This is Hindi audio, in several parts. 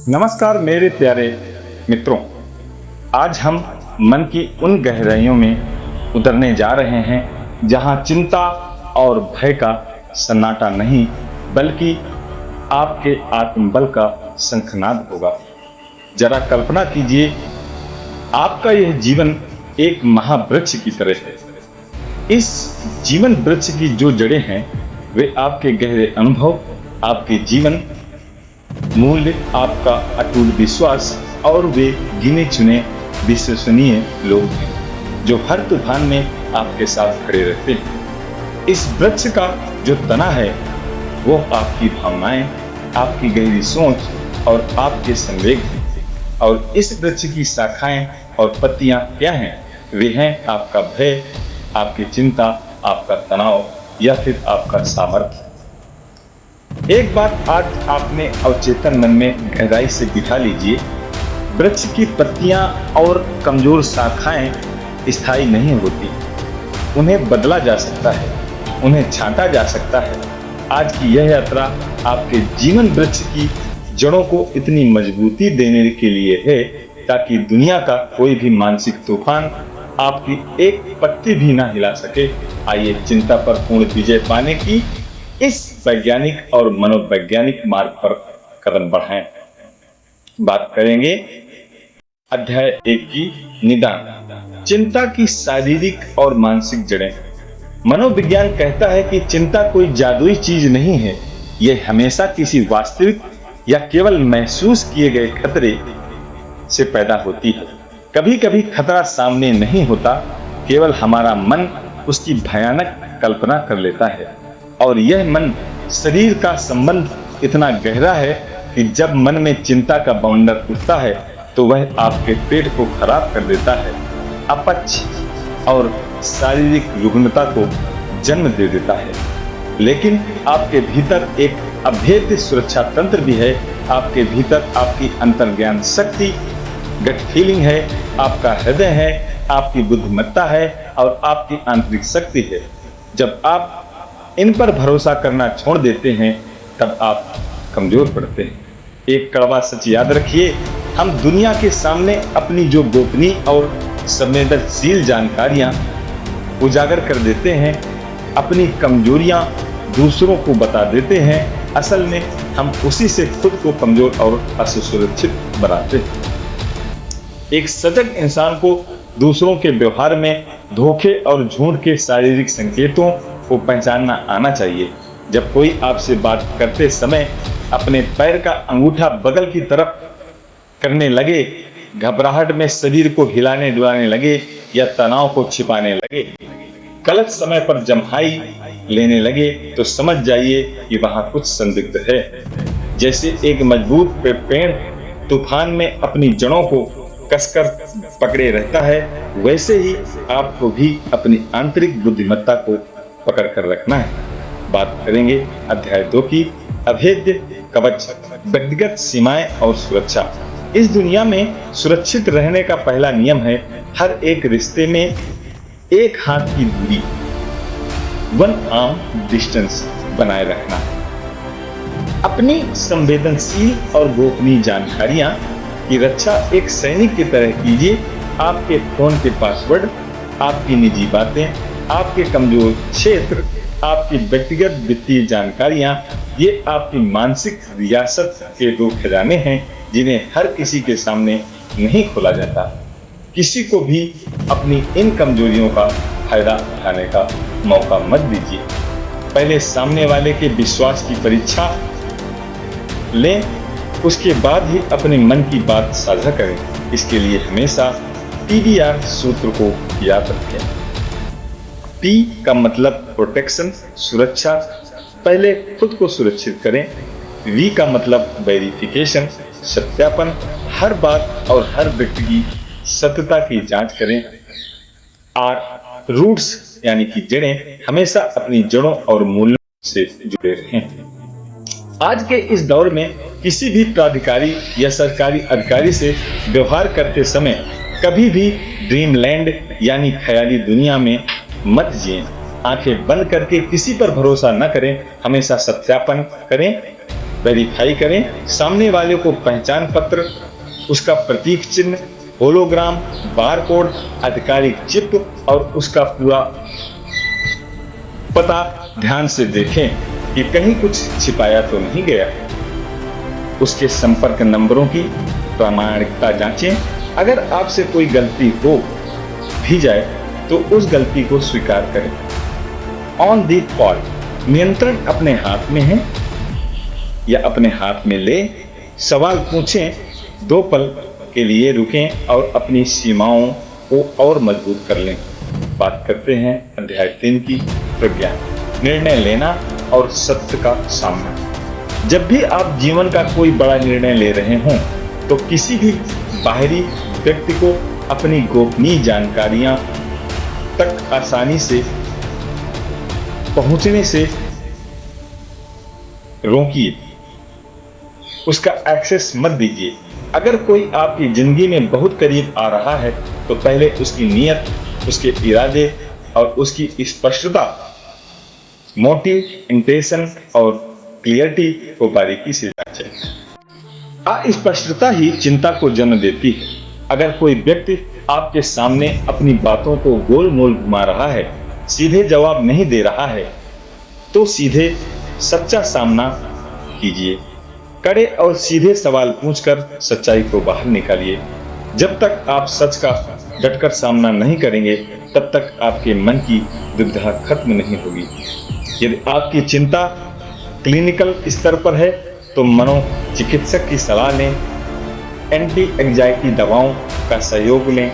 नमस्कार मेरे प्यारे मित्रों। आज हम मन की उन गहराइयों में उतरने जा रहे हैं जहां चिंता और भय का सन्नाटा नहीं बल्कि आपके आत्मबल का शंखनाद होगा। जरा कल्पना कीजिए, आपका यह जीवन एक महावृक्ष की तरह है। इस जीवन वृक्ष की जो जड़ें हैं वे आपके गहरे अनुभव, आपके जीवन मूल्य, आपका अटूट विश्वास और वे गिने चुने विश्वसनीय लोग हैं जो हर तूफान में आपके साथ खड़े रहते हैं। इस वृक्ष का जो तना है वो आपकी भावनाएं, आपकी गहरी सोच और आपके संवेग हैं। और इस वृक्ष की शाखाएं और पत्तियां क्या हैं? वे हैं आपका भय, आपकी चिंता, आपका तनाव या फिर आपका सामर्थ्य। एक बात आज आपने अवचेतन मन में गहराई से बिठा लीजिए, वृक्ष की पत्तियां और कमजोर शाखाएं स्थायी नहीं होती। उन्हें बदला जा सकता है, उन्हें छांटा जा सकता है। आज की यह यात्रा आपके जीवन वृक्ष की जड़ों को इतनी मजबूती देने के लिए है ताकि दुनिया का कोई भी मानसिक तूफान आपकी एक पत्ती भी ना हिला सके। आइए चिंता पर पूर्ण विजय पाने की इस वैज्ञानिक और मनोवैज्ञानिक मार्ग पर कदम बढ़ाएं। बात करेंगे अध्याय 1 की निदान, चिंता की शारीरिक और मानसिक जड़ें। मनोविज्ञान कहता है कि चिंता कोई जादुई चीज नहीं है, यह हमेशा किसी वास्तविक या केवल महसूस किए गए खतरे से पैदा होती है। कभी कभी खतरा सामने नहीं होता, केवल हमारा मन उसकी भयानक कल्पना कर लेता है। और यह मन शरीर का संबंध इतना गहरा है कि जब मन में चिंता का बाउंडर उठता है तो वह आपके पेट को खराब कर देता है, अपच और शारीरिक रुग्णता को जन्म दे देता है। लेकिन आपके भीतर एक अभेद्य सुरक्षा तंत्र भी है। आपके भीतर आपकी अंतर्ज्ञान शक्ति, गट फीलिंग है, आपका हृदय है, आपकी बुद्धिमत्ता है और आपकी आंतरिक शक्ति है। जब आप इन पर भरोसा करना छोड़ देते हैं तब आप कमजोर पड़ते हैं। एक कड़वा सच याद रखिए, हम दुनिया के सामने अपनी जो गोपनीय और संवेदनशील जानकारियां उजागर कर देते हैं, अपनी कमजोरियां दूसरों को बता देते हैं, असल में हम उसी से खुद को कमजोर और असुरक्षित बनाते हैं। एक सजग इंसान को दूसरों के व्यवहार में धोखे और झूठ के शारीरिक संकेतों को पहचानना आना चाहिए। जब कोई आपसे बात करते समय अपने पैर का अंगूठा बगल की तरफ करने लगे, घबराहट में शरीर को हिलाने डुलाने लगे या तनाव को छिपाने लगे, गलत समय पर जम्हाई लेने लगे, तो समझ जाइए कि वहां कुछ संदिग्ध है। जैसे एक मजबूत पेड़ तूफान में अपनी जड़ों को कसकर पकड़े रहता है, वैसे ही आपको भी अपनी आंतरिक बुद्धिमत्ता को पकड़ कर रखना है। बात करेंगे अध्याय 2 की अभेद्य कवच, व्यक्तिगत सीमाएं और सुरक्षा। इस दुनिया में सुरक्षित रहने का पहला नियम है हर एक रिश्ते में एक हाथ की दूरी, 1 arm डिस्टेंस बनाए रखना है। अपनी संवेदनशील और गोपनीय जानकारियां की रक्षा एक सैनिक की तरह कीजिए। आपके फोन के पासवर्ड, आपकी निजी बातें, आपके कमजोर क्षेत्र, आपकी व्यक्तिगत वित्तीय जानकारियां, ये आपकी मानसिक रियासत के 2 खजाने हैं जिन्हें हर किसी के सामने नहीं खोला जाता। किसी को भी अपनी इन कमजोरियों का फायदा उठाने का मौका मत दीजिए। पहले सामने वाले के विश्वास की परीक्षा लें, उसके बाद ही अपने मन की बात साझा करें। इसके लिए हमेशा PDR सूत्र को याद रखें। P का मतलब प्रोटेक्शन, सुरक्षा, पहले खुद को सुरक्षित करें। V का मतलब वेरिफिकेशन, सत्यापन, हर बात और हर व्यक्ति की सत्यता की जांच करें। R रूट्स यानी कि जड़ें, हमेशा अपनी जड़ों और मूल्यों से जुड़े रहें। आज के इस दौर में किसी भी प्राधिकारी या सरकारी अधिकारी से व्यवहार करते समय कभी भी ड्रीमलैंड यानी ख्याली दुनिया में मत जिएं। आंखें बंद करके किसी पर भरोसा न करें, हमेशा सत्यापन करें। वेरीफाई करें। सामने वाले को पहचान पत्र, उसका प्रतीक चिन्ह, होलोग्राम, बारकोड, आधिकारिक चिप और उसका पूरा पता ध्यान से देखें कि कहीं कुछ छिपाया तो नहीं गया है। उसके संपर्क नंबरों की प्रामाणिकता जांचें। अगर आपसे कोई गलती हो भी जाए तो उस गलती को स्वीकार करें। ऑन द कॉल, नियंत्रण अपने हाथ में है या अपने हाथ में ले सवाल पूछें, 2 पल के लिए रुकें और अपनी सीमाओं को और मजबूत कर लें। बात करते हैं अध्याय 3 की, प्रज्ञा, निर्णय लेना और सत्य का सामना। जब भी आप जीवन का कोई बड़ा निर्णय ले रहे हों तो किसी भी बाहरी व्यक्ति को अपनी गोपनीय जानकारियां तक आसानी से पहुंचने से रोकिए, उसका एक्सेस मत दीजिए। अगर कोई आपकी जिंदगी में बहुत करीब आ रहा है तो पहले उसकी नीयत, उसके इरादे और उसकी स्पष्टता, मोटिव, इंटेंशन और क्लियरिटी को बारीकी से जांचें। अस्पष्टता ही चिंता को जन्म देती है। अगर कोई व्यक्ति आपके सामने अपनी बातों को गोल मोल घुमा रहा है, सीधे जवाब नहीं दे रहा है, तो सीधे सच्चा सामना कीजिए। कड़े और सीधे सवाल पूछकर सच्चाई को बाहर निकालिए। जब तक आप सच का डटकर सामना नहीं करेंगे तब तक आपके मन की दुविधा खत्म नहीं होगी। यदि आपकी चिंता क्लिनिकल स्तर पर है तो मनोचिकित्सक की सलाह लें, एंटी एंजाइटी दवाओं का सहयोग लें,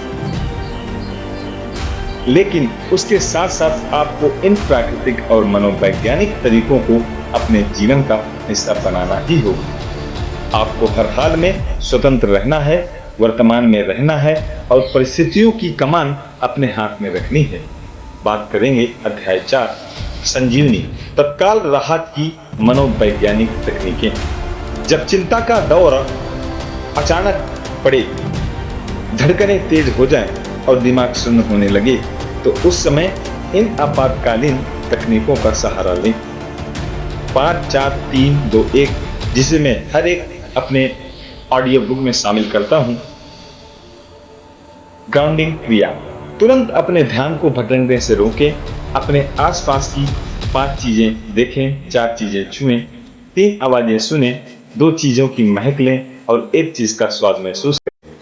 लेकिन उसके साथ साथ आपको इन प्राकृतिक और मनोवैज्ञानिक तरीकों को अपने जीवन का हिस्सा बनाना ही होगा। आपको हर हाल में स्वतंत्र रहना है, वर्तमान में रहना है और परिस्थितियों की कमान अपने हाथ में रखनी है। बात करेंगे अध्याय 4, संजीवनी, तत्काल राहत की मनोवैज्ञानिक तकनीकें। जब चिंता का दौर अचानक पड़े, धड़कनें तेज हो जाएं और दिमाग सुन्न होने लगे तो उस समय इन आपातकालीन तकनीकों का सहारा लें। 5 4 3 2 1, जिसे मैं हर एक अपने ऑडियो बुक में शामिल करता हूं। ग्राउंडिंग क्रिया, तुरंत अपने ध्यान को भटकने से रोकें। अपने आसपास की 5 चीजें देखें, 4 चीजें छुएं, 3 आवाजें सुनें, 2 चीजों की महक लें और 1 चीज का स्वाद महसूस करें।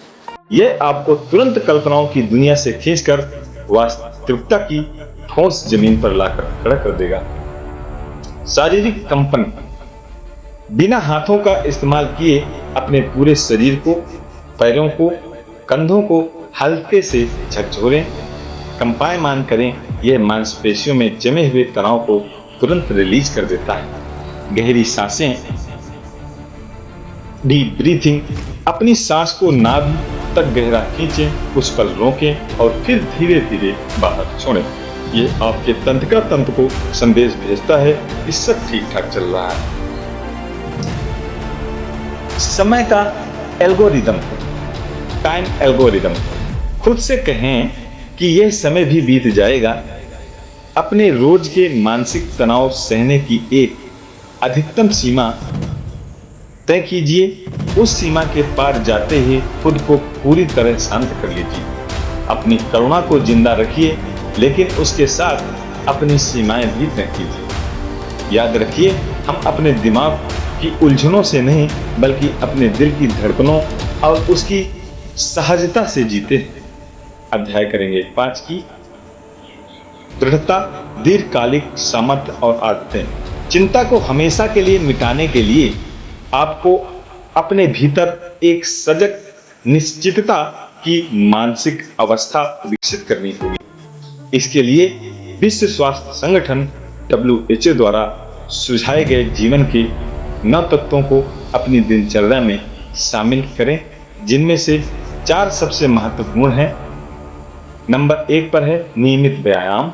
यह आपको तुरंत कल्पनाओं की दुनिया से खींचकर वास्तविकता की ठोस जमीन पर लाकर खड़ा कर देगा। शारीरिक कंपन, बिना हाथों का इस्तेमाल किए अपने पूरे शरीर को, पैरों को, कंधों को हल्के से झकझोरें, कंपायमान करें। यह मांसपेशियों में जमे हुए तनाव को तुरंत रिलीज कर देता है। गहरी सांसें, डीप ब्रीथिंग, अपनी सांस को नाभि तक गहरा खींचें, कुछ पल रोकें और फिर धीरे धीरे बाहर छोड़ें। ये आपके तंत्रिका तंत्र को संदेश भेजता है कि सब ठीक ठाक चल रहा है। समय का एल्गोरिदम, टाइम एल्गोरिदम, खुद से कहें कि यह समय भी बीत जाएगा। अपने रोज के मानसिक तनाव सहने की एक अधिकतम सीमा तय कीजिए। उस सीमा के पार जाते ही खुद को पूरी तरह शांत कर लीजिए। अपनी करुणा को जिंदा रखिए, लेकिन उसके साथ अपनी सीमाएं भी तय कीजिए। याद रखिए, हम अपने दिमाग की उलझनों से नहीं बल्कि अपने दिल की धड़कनों और उसकी सहजता से जीते हैं। अध्याय करेंगे 5 की, दृढ़ता, दीर्घकालिक सामर्थ्य और आदतें। चिंता को हमेशा के लिए मिटाने के लिए आपको अपने भीतर एक सजग निश्चितता की मानसिक अवस्था विकसित करनी होगी। इसके लिए विश्व स्वास्थ्य संगठन WHO द्वारा सुझाए गए जीवन के 9 तत्वों को अपनी दिनचर्या में शामिल करें, जिनमें से 4 सबसे महत्वपूर्ण हैं। नंबर 1 पर है नियमित व्यायाम।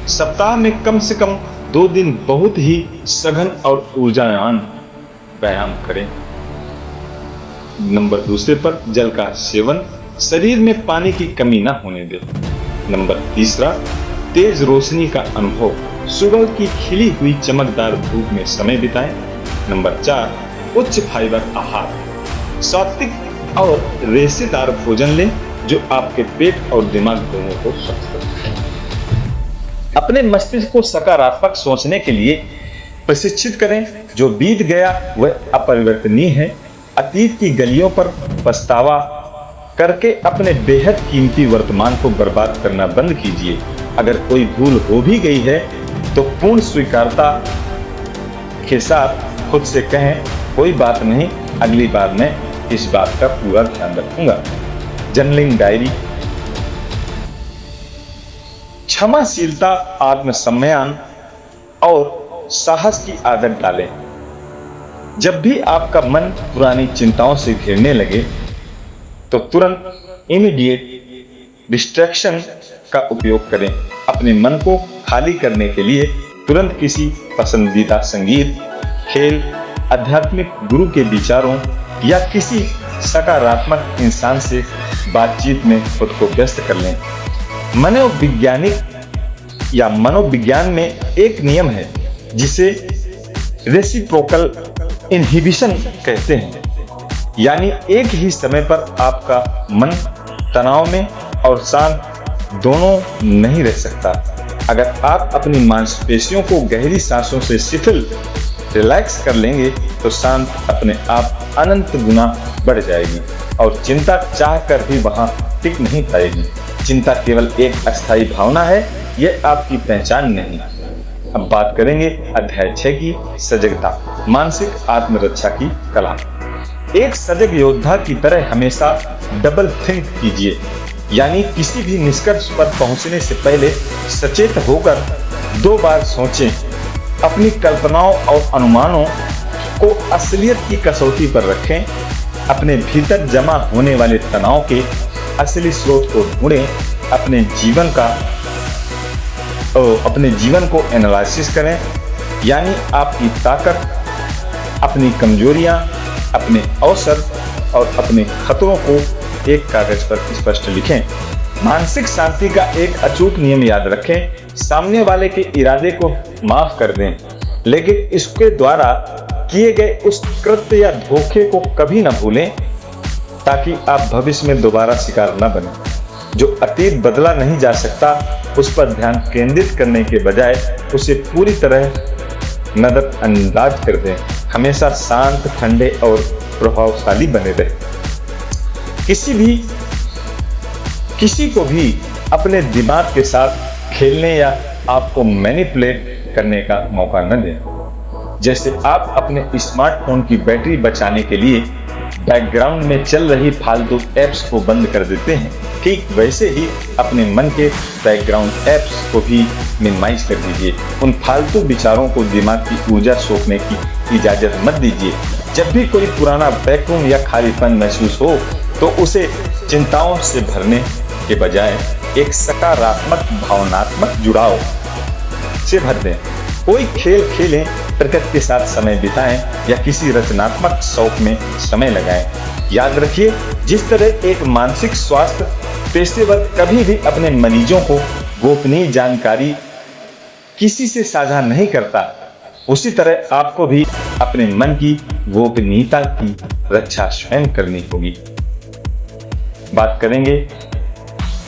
सप्ताह में कम से कम 2 दिन बहुत ही सघन और ऊर्जावान व्यायाम करें। नंबर 2 पर जल का सेवन, शरीर में पानी की कमी ना होने दें। नंबर 3, तेज रोशनी का अनुभव, सुबह की खिली हुई चमकदार धूप में समय बिताएं। नंबर 4, उच्च फाइबर आहार, सात्विक और रेशेदार भोजन लें जो आपके पेट और दिमाग दोनों को स्वस्थ रखे। अपने मस्तिष्क को सकारात्मक सोचने के लिए प्रशिक्षित करें। जो बीत गया वह अपरिवर्तनीय है। अतीत की गलियों पर पछतावा करके अपने बेहद कीमती वर्तमान को बर्बाद करना बंद कीजिए। अगर कोई भूल हो भी गई है तो पूर्ण स्वीकारता के साथ खुद से कहें, कोई बात नहीं, अगली बार मैं इस बात का पूरा ध्यान रखूंगा। Journaling diary. क्षमाशीलता, आत्मसम्मान और साहस की आदत डालें। जब भी आपका मन पुरानी चिंताओं से घिरने लगे तो तुरंत इमीडिएट डिस्ट्रैक्शन का उपयोग करें। अपने मन को खाली करने के लिए तुरंत किसी पसंदीदा संगीत, खेल, आध्यात्मिक गुरु के विचारों या किसी सकारात्मक इंसान से बातचीत में खुद को व्यस्त कर लें। मनोविज्ञान में एक नियम है जिसे रेसिप्रोकल इनहिबिशन कहते हैं, यानी एक ही समय पर आपका मन तनाव में और शांत दोनों नहीं रह सकता। अगर आप अपनी मांसपेशियों को गहरी सांसों से शिथिल रिलैक्स कर लेंगे तो शांत अपने आप अनंत गुना बढ़ जाएगी और चिंता चाह कर भी वहां टिक नहीं पाएगी। चिंता केवल एक अस्थायी भावना है, यह आपकी पहचान नहीं। अब बात करेंगे अध्याय 6 की, सजगता, मानसिक आत्मरक्षा की कला। एक सजग योद्धा की तरह हमेशा डबल थिंक कीजिए, यानी किसी भी निष्कर्ष पर पहुंचने से पहले सचेत होकर 2 बार सोचें। अपनी कल्पनाओं और अनुमानों को असलियत की कसौटी पर रखें। अपने भीतर जमा होने वाले तनाव के असली स्रोत को ढूंढें। अपने जीवन को एनालिसिस करें, यानी आपकी ताकत, अपनी कमजोरियां, अपने अवसर और अपने खतरों को एक कागज पर स्पष्ट लिखें। मानसिक शांति का एक अचूक नियम याद रखें, सामने वाले के इरादे को माफ कर दें, लेकिन इसके द्वारा किए गए उस कृत्य या धोखे को कभी न भूलें, ताकि आप भविष्य में दोबारा शिकार न बने। जो अतीत बदला नहीं जा सकता उस पर ध्यान केंद्रित करने के बजाय उसे पूरी तरह नजरअंदाज कर दें। हमेशा शांत, ठंडे और प्रभावशाली बने रहें। किसी को भी अपने दिमाग के साथ खेलने या आपको मैनिपुलेट करने का मौका न दें। जैसे आप अपने स्मार्टफोन की बैटरी बचाने के लिए बैकग्राउंड में चल रही फालतू ऐप्स को बंद कर देते हैं, ठीक वैसे ही अपने मन के बैकग्राउंड ऐप्स को भी मिनिमाइज कर दीजिए। उन फालतू विचारों को दिमाग की ऊर्जा सोखने की इजाजत मत दीजिए। जब भी कोई पुराना वैक्यूम या खालीपन महसूस हो तो उसे चिंताओं से भरने के बजाय एक सकारात्मक भावनात्मक जुड़ाव से भर दें। कोई खेल खेलें, प्रकृति के साथ समय बिताएं या किसी रचनात्मक शौक में समय लगाएं। याद रखिए, जिस तरह एक मानसिक स्वास्थ्य पेशेवर कभी भी अपने मरीजों को गोपनीय जानकारी किसी से साझा नहीं करता, उसी तरह आपको भी अपने मन की गोपनीयता की रक्षा स्वयं करनी होगी। बात करेंगे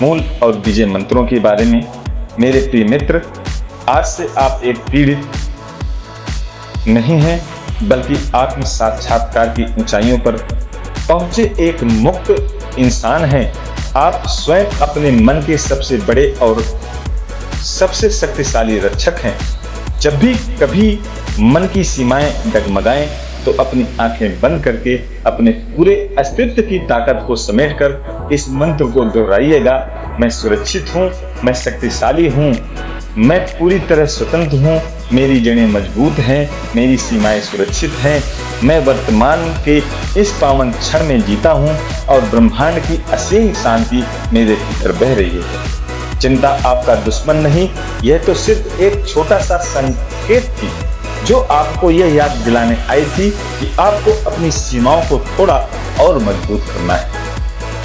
मूल और विजय मंत्रों के बारे में। मेरे प्रिय मित्र, आज से आप एक पीड़ित नहीं हैं, बल्कि आत्म साक्षात्कार की ऊंचाइयों पर पहुंचे एक मुक्त इंसान हैं। आप स्वयं अपने मन के सबसे बड़े और सबसे शक्तिशाली रक्षक हैं। जब भी कभी मन की सीमाएं डगमगाएं तो अपनी आंखें बंद करके अपने पूरे अस्तित्व की ताकत को समेटकर इस मंत्र को दोहराइएगा। मैं सुरक्षित हूँ, मैं शक्तिशाली हूँ, मैं पूरी तरह स्वतंत्र हूँ, मेरी जड़ें मजबूत हैं, मेरी सीमाएं सुरक्षित हैं, मैं वर्तमान के इस पावन क्षण में जीता हूँ और ब्रह्मांड की असीम शांति मेरे भीतर बह रही है। चिंता आपका दुश्मन नहीं, यह तो सिर्फ एक छोटा सा संकेत थी जो आपको यह याद दिलाने आई थी कि आपको अपनी सीमाओं को थोड़ा और मजबूत करना है।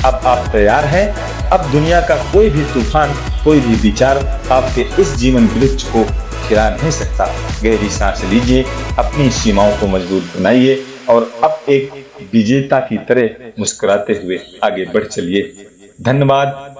अब आप तैयार हैं। अब दुनिया का कोई भी तूफान, कोई भी विचार आपके इस जीवन वृक्ष को गिरा नहीं सकता। गहरी सांस लीजिए, अपनी सीमाओं को मजबूत बनाइए और अब एक विजेता की तरह मुस्कुराते हुए आगे बढ़ चलिए। धन्यवाद।